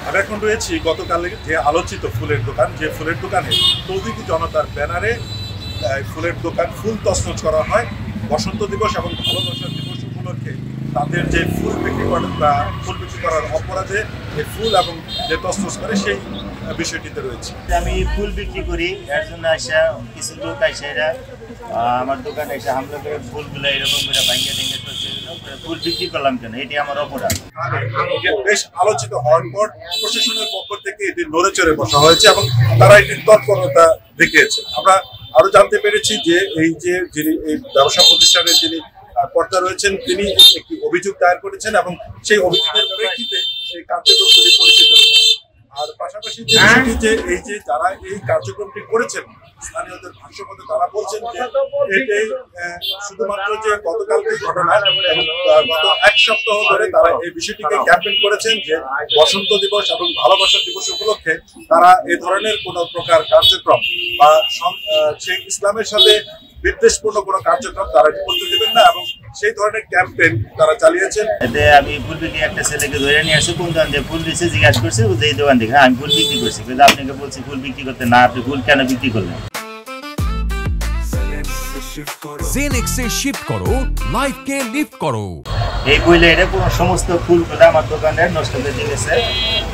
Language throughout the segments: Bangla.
আমি এখন রয়েছি গতকাল যে আলোচিত ফুলের দোকান, যে ফুলের দোকানে তৌহিদি জনতার ব্যানারে ফুলের দোকান ফুল তছনছ করা হয় বসন্ত দিবস এবং ভালোবাসা দিবস উপলক্ষে। তাদের যে ফুল বিক্রি করেন বা ফুল বিক্রি করার অপরাধে এই ফুল এবং যে তছনছ করে সেই বিষয়টিতে রয়েছে। আমি ফুল বিক্রি করি, এর জন্য আসা কিছু লোক আসে এরা আমার দোকানে এসে হামলা করে ফুলগুলো এরকম করে ভাঙিয়ে ভেঙে ফুল বিক্রি করলাম কেন, এটি আমার অপরাধ। বেশ আলোচিত হওয়ার পর প্রশাসনের পক্ষ থেকে এটি নড়ে চড়ে বসা হয়েছে এবং তারা এটির তৎপরতা দেখিয়েছে। আমরা আরো জানতে পেরেছি যে যিনি এই ব্যবসা প্রতিষ্ঠানের যিনি কর্তা রয়েছেন তিনি একটি অভিযোগ দায়ের করেছেন এবং সেই অভিযোগের প্রেক্ষিতে এই কার্যক্রমগুলি পরিচালিত হচ্ছে। আর পাশাপাশি যে যারা এই কার্যক্রমটি করেছেন স্থানীয়দের ভাষ্য মতে তারা বলছেন যে এটাই শুধুমাত্র যে গতকালকেই ঘটনা, গত এক সপ্তাহ ধরে তারা এই বিষয়টিকে ক্যাম্পেইন করেছেন যে বসন্ত দিবস এবং ভালোবাসা দিবস উপলক্ষে তারা এই ধরনের কোন প্রকার কার্যক্রম বা সেই ইসলামের সাথে বিদ্বেষপূর্ণ কোনো কার্যক্রম তারা করতে দেবেন না এবং সেই ধরনের ক্যাম্পেইন তারা চালিয়েছেন। এতে আমি ফুল বিক্রি একটা ছেলেকে ধরে নিয়ে আসছি, কোন দোকান দিয়ে ফুল দিচ্ছে জিজ্ঞাসা করছে, এই দোকান থেকে আমি ফুল বিক্রি করছি, কিন্তু আপনাকে বলছি ফুল বিক্রি করতে না, আপনি ফুল কেন বিক্রি করলেন? জেনেক্সে শিফট করো, লাইফকে লিফট করো। এই বইলে এটা পুরো সমস্ত ফুলগুলো আমার দোকানে নষ্ট করে দিয়ে গেছে।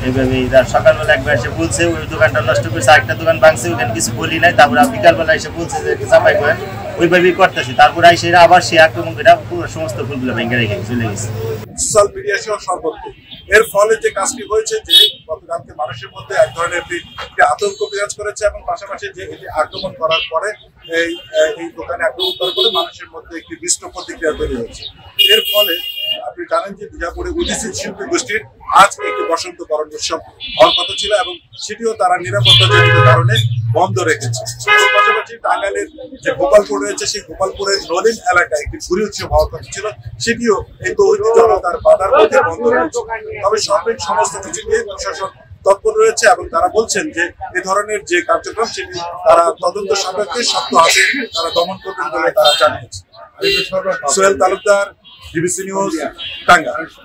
এইভাবে সকালবেলা একবার এসে বলছে ওই দোকানটা নষ্ট করেছে, আরেকটা দোকান ভাঙছে, ওখানে কিছু বলি নাই। তারপরে বিকালবেলা এসে বলছে যে চাপাই করেন, ওইভাবেই করতেছি। তারপরে এসে আবার সে আক্রমণ করে পুরো সমস্ত ফুলগুলো ভেঙে রেখে চলে গেছে। সোশ্যাল মিডিয়া সহ সর্বত্র এর ফলে যে কাজটি হয়েছে যে গতকালকে মানুষের মধ্যে এক ধরনের একটি আতঙ্ক বিরাজ করেছে এবং পাশাপাশি যে এটি আক্রমণ করার পরে এই দোকানে আক্রমণ করার পরে মানুষের মধ্যে একটি মিশ্র প্রতিক্রিয়া তৈরি হয়েছে। এর ফলে আপনি জানেন যে বিজাপুরে উদীচী শিল্পী গোষ্ঠীর আজ একটি বসন্ত বরণ উৎসব হওয়ার কথা ছিল এবং সেটিও তারা নিরাপত্তাজনিত কারণে বন্ধ রেখেছে। পাশাপাশি টাঙ্গাইলের যে গোপালপুর রয়েছে সেই গোপালপুরের নলিন এলাকায় একটি ঘুরি উৎসব হওয়ার কথা ছিল, সেটিও এই তৌহিদি জনতার বাধার মধ্যে বন্ধ রয়েছে। তবে সার্বিক সমস্ত কিছু নিয়ে প্রশাসন তৎপর রয়েছে এবং তারা বলছেন যে এই ধরনের যে কার্যক্রম সেটি তারা তদন্ত সাপেক্ষে শক্ত হাতে তারা দমন করবেন বলে তারা জানিয়েছে। Sohel Talukdar, DBC news, Tangail.